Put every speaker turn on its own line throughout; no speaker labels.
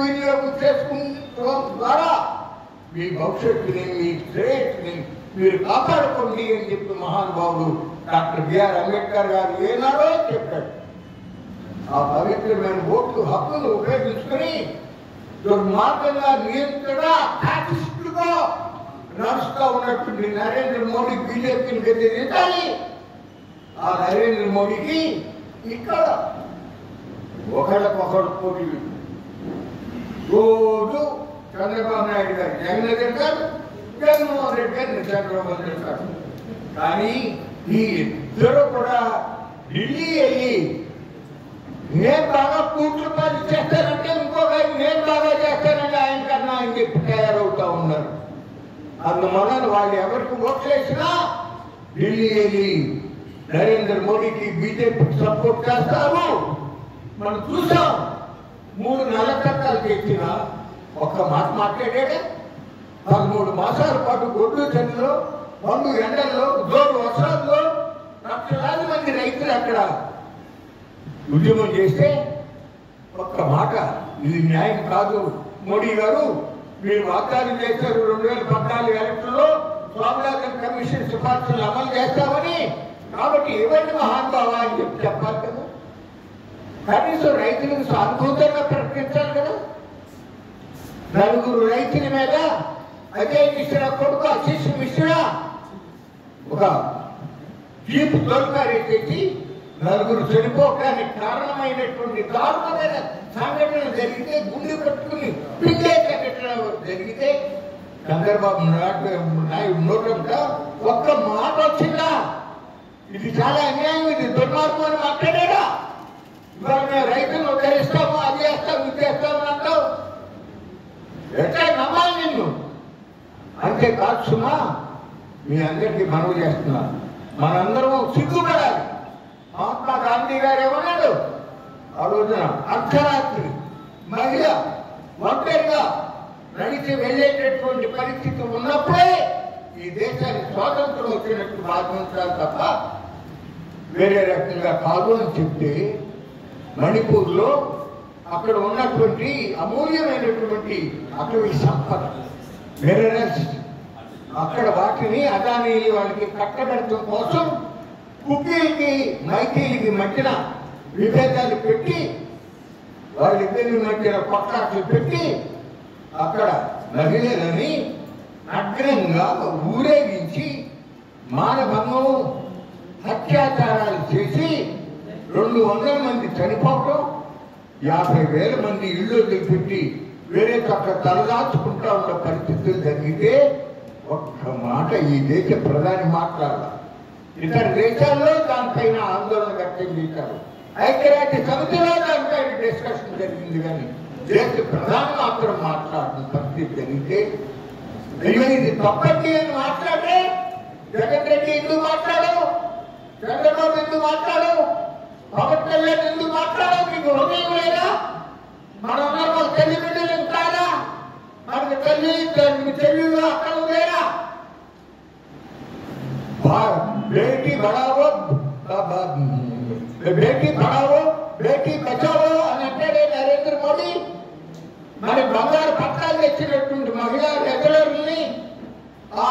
వినియోగం చేసుకోవడం ద్వారా మీ భవిష్యత్తుని, మీ శ్రేయస్సుని మీరు కాపాడుకోండి అని చెప్పి మహానుభావుడు డాక్టర్ బిఆర్ అంబేద్కర్ గారు ఏనాడో చెప్పాడు. ఆ పవిత్రమైన ఓట్లు హక్కును ఉపయోగించుకుని దుర్మార్గంగా నియంత్రణ ఫ్యాసిస్టులుగా నడుస్తూ ఉన్నటువంటి నరేంద్ర మోడీ బీజేపీని గెలిచాలి. ఆ నరేంద్ర మోడీకి ఇక్కడ ఒకళ్ళకొకడు పోటీ. రోజు చంద్రబాబు నాయుడు గారు జగన్ తింటారు, జగన్మోహన్ రెడ్డి గారిని చంద్రబాబు తింటారు. కానీ ఈ ఇద్దరు కూడా ఢిల్లీ వెళ్ళి నేను బాగా కూట్లు పని చేస్తానంటే ఇంకొక నేను బాగా చేస్తానంటే ఆయన కన్నా ఆయన చెప్పి తయారవుతా ఉన్నారు. అందువలన వాళ్ళు ఎవరికి ఓట్లు వేసినా ఢిల్లీ వెళ్ళి నరేంద్ర మోడీకి బీజేపీకి సపోర్ట్ చేస్తారు. మనం చూసాం 3 నల్ల చట్టాలు తెచ్చినా ఒక్క మాట మాట్లాడాడే. 13 మాసాల పాటు గొడ్డు చలిలో, మండు ఎండల్లో, జోరు వర్షాల్లో లక్షలాది మంది రైతులు అక్కడ ఉద్యమం చేస్తే ఒక్క మాట ఇది న్యాయం కాదు మోడీ గారు, మీరు వాగ్దానం చేశారు 2014 ఎలక్షన్లో స్వామినాథన్ కమిషన్ సిఫార్సులు అమలు చేస్తామని, కాబట్టి ఇవ్వండి మహానుభావ అని చెప్పాలి కదా. కనీసం రైతులకు సానుభూతంగా ప్రకటించాలి కదా. 4 రైతుల మీద అజయ్ మిశ్రా కొడుకు ఆశీష్ మిశ్రా ఒక జీప్ తోలుకారీ తెచ్చి 4 చనిపోవడానికి కారణమైనటువంటి దారుణమైన సంఘటన జరిగితే, గుండె పట్టుకుని పిండే కట్టడం జరిగితే చంద్రబాబు నాయుడు నోట ఒక్క మాట వచ్చిందా ఇది చాలా అన్యాయం, ఇది దుర్మార్గం అని మాట్లాడాడా? ఇవాళ మేము రైతులను ఉద్ధరిస్తాము, అది చేస్తాము, ఇది చేస్తామని అంటావు. ఎట్లా నమ్మాలి నిన్ను? అంతేకాదు సుమా, మీ అందరికీ మనవి చేస్తున్నా, మనందరం సిగ్గుపడాలి. మహాత్మా గాంధీ గారు ఏమన్నాడు? ఆ రోజున అర్ధరాత్రి మహిళ ఒంటరిగా నడిచి వెళ్ళేటటువంటి పరిస్థితి ఉన్నప్పుడే ఈ దేశానికి స్వాతంత్రం వచ్చినట్టు భావించాలి తప్ప వేరే రకంగా కాదు అని చెప్తే, మణిపూర్లో అక్కడ ఉన్నటువంటి అమూల్యమైనటువంటి అటవీ సంపద మినరల్స్ అక్కడ వాటిని అదానీ వాళ్ళకి కట్టబెట్టడం కోసం కుక్కీలకి మైకీలకి మధ్యన విభేదాలు పెట్టి, వాళ్ళిద్దరి మధ్యన కొట్లాట్లు పెట్టి అక్కడ మహిళలని అగ్రంగా ఊరేగించి మానభంగం, అత్యాచారాలు చేసి 200 మంది చనిపోవటం, 50,000 మంది ఇళ్ళు పెట్టి వేరే చోట్ల తలదాచుకుంటా ఉన్న పరిస్థితులు జరిగితే ఒక్క మాట ఈ దేశ ప్రధాని మాట్లాడాలి. ఇతర దేశాల్లో దానిపైన ఆందోళన వ్యక్తం చేశారు, ఐక్యరాజ్య సమితిలో దానిపైన డిస్కషన్ జరిగింది. కానీ దేశ ప్రధాని మాత్రం మాట్లాడిన పరిస్థితి జరిగితే, అయ్యో ఇది తప్పండి అని మాట్లాడే జగన్ రెడ్డి ఎందుకు మాట్లాడవు, చంద్రబాబు ఎందుకు మాట్లాడవు, పవన్ కళ్యాణ్ ఎందుకు మాట్లాడవు? మీకు హృదయం లేదా? మనందరూ మన తల్లి బిడ్డలు కాదా? మనకు చెల్లి అక్కడ లేరా? బేటీ బడావో బేటీ పడావో బేటీ బచావో అని అంటాడే నరేంద్ర మోడీ. మరి బంగారు పట్టాలు తెచ్చినటువంటి మహిళా రెగ్యులర్ని ఆ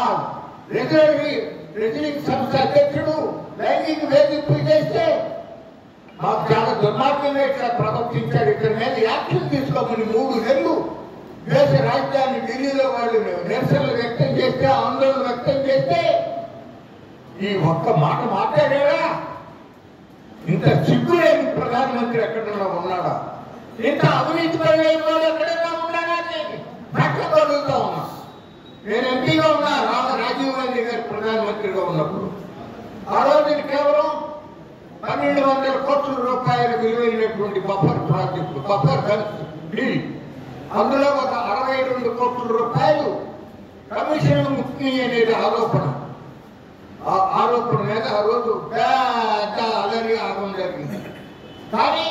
రెజ్లింగ్ సంస్థ అధ్యక్షుడు లైంగిక వేధింపులు చేస్తే మాకు చాలా దుర్మార్గంగా ఇక్కడ ప్రవర్తించాడు. ఇతని మీద యాక్షన్ తీసుకోమని 3 నెలలు దేశ రాజధాని ఢిల్లీలో వాళ్ళు నిరసనలు వ్యక్తం చేస్తే, ఆందోళన వ్యక్తం చేస్తే ఈ ఒక్క మాట మాట్లాడాడా? ఇంత సిగ్గులేని ప్రధానమంత్రి ఎక్కడన్నా ఉన్నాడా? ఇంత అవినీతి పరులైన వాళ్ళు ఎక్కడైనా ఉన్నాడా? అడుగుతా ఉన్నా. నేను ఎంపీగా ఉన్నా రాజీవ్ గాంధీ గారు ప్రధానమంత్రిగా ఉన్నప్పుడు. ఆ రోజు కేవలం 1,200 కోట్ల రూపాయల విలువైనటువంటి బఫర్ ప్రాజెక్టు, బఫర్ బిల్, అందులో ఒక 62 కోట్ల రూపాయలు కమిషన్ ముక్తి అనేది ఆరోపణ. ఆ ఆరోపణ మీద ఆ రోజు పెద్ద అలరి ఆగం జరిగింది. కానీ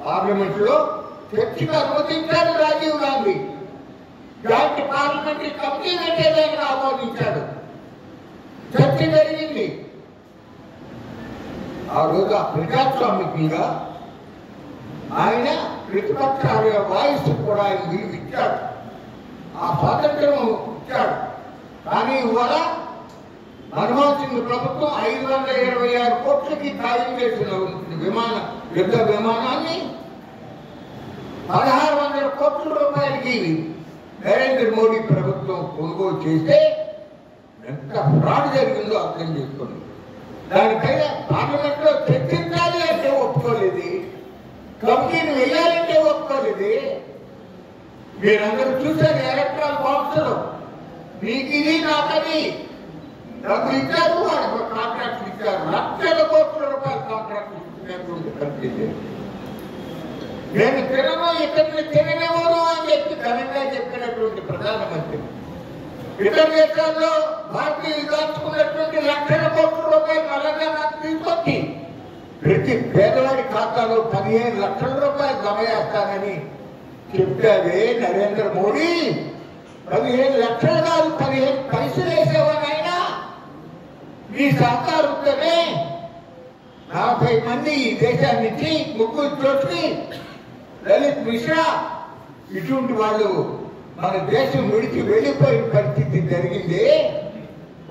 పార్లమెంట్ లో చర్చకు అనుమతించాడు Rajiv Gandhi. Joint parliamentary committee పెట్టేదాన్ని ఆమోదించాడు. చర్చ జరిగింది. ఆ రోజు ప్రజాస్వామికంగా ఆయన ప్రతిపక్షాల వాయిస్ కూడా ఆయన విలువ ఇచ్చాడు, ఆ స్వాతంత్రం ఇచ్చాడు. కానీ ఇవాళ మన్మోహన్ సింగ్ ప్రభుత్వం 526 కోట్లకి ఖాయం చేసిన యుద్ధ విమానాన్ని 1600 కోట్ల రూపాయలకి నరేంద్ర మోడీ ప్రభుత్వం కొనుగోలు చేస్తే ఎంత ఫ్రాడ్ జరిగిందో అర్థం చేసుకోండి. దానిపైన పార్లమెంట్ లో చర్చించాలి అంటే ఒప్పుకోలేదు, కమిటీని వేయాలంటే ఒప్పుకోలేదు. మీరందరూ చూశారు ఎలక్ట్రల్ బాక్సులు, మీకు ఇది నాకది డబ్బులు ఇచ్చారు, వాళ్ళకి కాంట్రాక్ట్లు ఇచ్చారు, లక్షల కోట్ల రూపాయల కాంట్రాక్ట్లు ఇచ్చినటువంటి పరిస్థితి. నేను తినను ఇతరులు తిననివ్వను అని చెప్పి ఘనంగా చెప్పినటువంటి ప్రధానమంత్రి ఇతర దేశాల్లో భారతీయులు దాచుకున్నటువంటి లక్షల కోట్ల రూపాయలు తెలంగాణ తీసుకొచ్చి ప్రతి పేదవాడి ఖాతాలో 15 లక్షల రూపాయలు జమ చేస్తానని చెప్పావే నరేంద్ర మోడీ. 15 లక్షలు కాదు, 15 పైసలు వేసేవానైనా మీ సహకారంతోనే 40 మంది ఈ దేశాన్ని నుంచి ముగ్గురు చోట్కి లలిత్ మిశ్రా ఇటువంటి వాళ్ళు మన దేశం విడిచి వెళ్ళిపోయిన పరిస్థితి జరిగింది.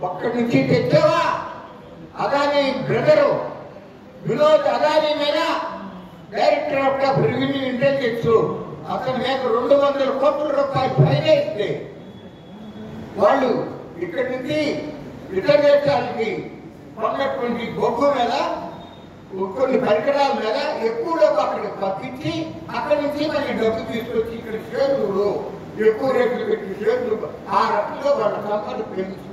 ఒక్కడి నుంచి తెచ్చావా? అదానీ బ్రదరు వినోద్ అదానీ మీద డైరెక్టర్ ఆఫ్ రెవెన్యూ ఇంటెలిజెన్స్ అతని మీద 200 కోట్ల రూపాయలు ఫైన్ వేస్తే వాళ్ళు ఇక్కడి నుంచి ఇతర దేశాలకి కొన్నటువంటి బొగ్గు మీద కొన్ని పరికరాల మీద ఎక్కువ డబ్బు అక్కడికి పంపించి అక్కడి నుంచి మరి డబ్బు తీసుకొచ్చి ఇక్కడ షేర్లు ఎక్కువ రేట్లు పెట్టి షేర్లు ఆ రకంగా వాళ్ళ సంపద పెంచు